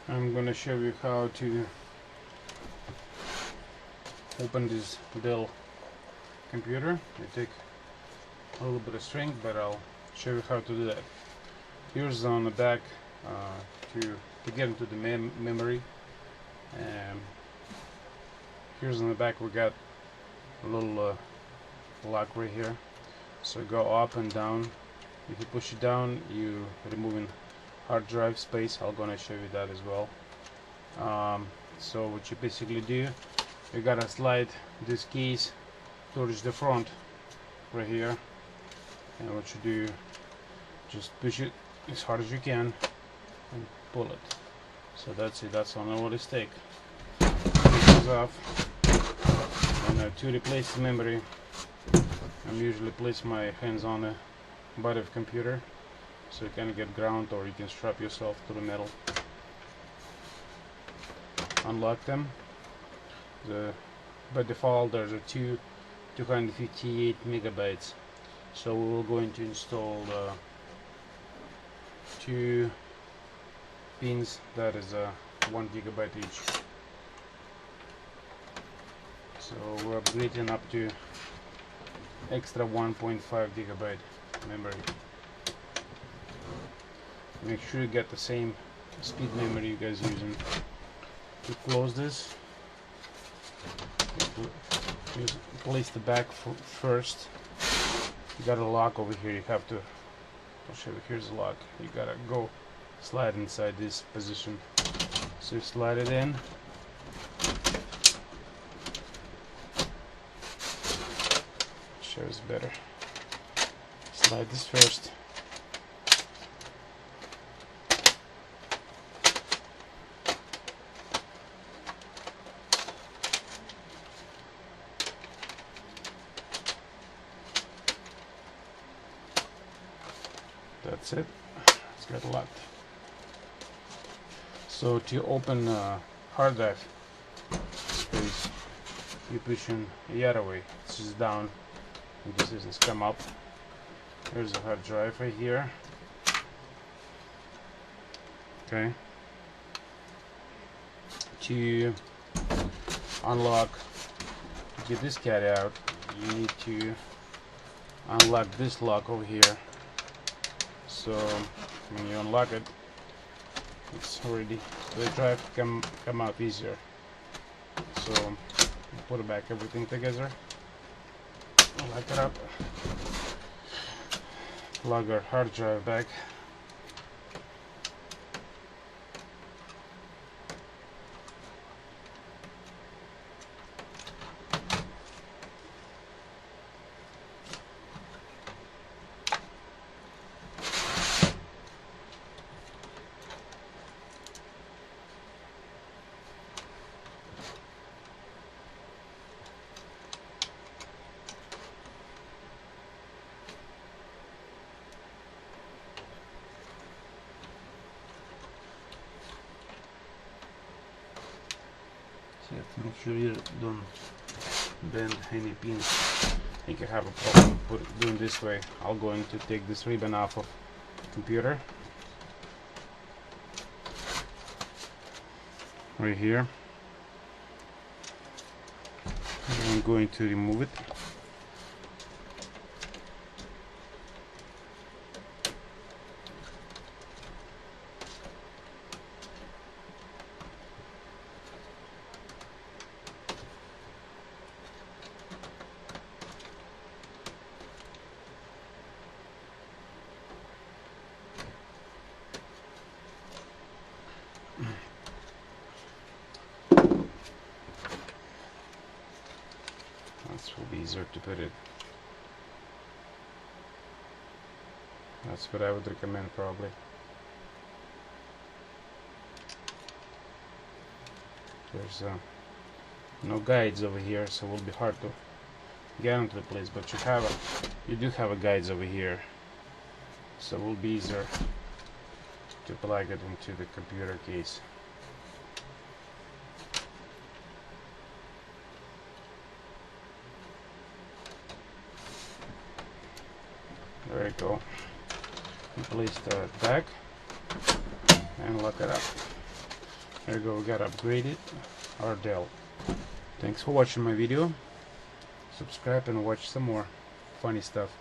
I'm gonna show you how to open this Dell computer. It takes a little bit of strength, but I'll show you how to do that. Here's on the back to get into the memory. Here's on the back we got a little lock right here. So go up and down. If you push it down, you removing hard drive space. I'm gonna show you that as well. So what you basically do, you gotta slide this case towards the front right here, and what you do, just push it as hard as you can and pull it. So that's it. That's only what it takes. This is off. And to replace the memory, I'm usually place my hands on the body of the computer so you can get ground, or you can strap yourself to the metal. Unlock them. By default there's a 258 megabytes, so we're going to install two pins that is 1 gigabyte each. So we're upgrading up to extra 1.5 gigabyte memory. Make sure you get the same speed memory you guys using. To close this, you place the back first. You got a lock over here. You have to, I'll show you. Here's the lock. You gotta go slide inside this position. So you slide it in. Shows better. Slide this first. That's it. It's got locked. So to open hard drive space, you push in the other way. This is down. And this is come up. There's a hard drive right here. Okay. To unlock, to get this cat out, you need to unlock this lock over here. So when you unlock it, it's already, the drive come out easier. So put it back everything together. Lock it up. Plug our hard drive back. So you have to make sure you don't bend any pins. You can have a problem doing this way. I'm going to take this ribbon off of the computer. Right here. I'm going to remove it. This will be easier to put it. That's what I would recommend probably. There's no guides over here, so it will be hard to get into the place, but you do have a guides over here, so it will be easier to plug it into the computer case. There you go. Place the back and lock it up. There we go, we got upgraded our Dell. Thanks for watching my video. Subscribe and watch some more funny stuff.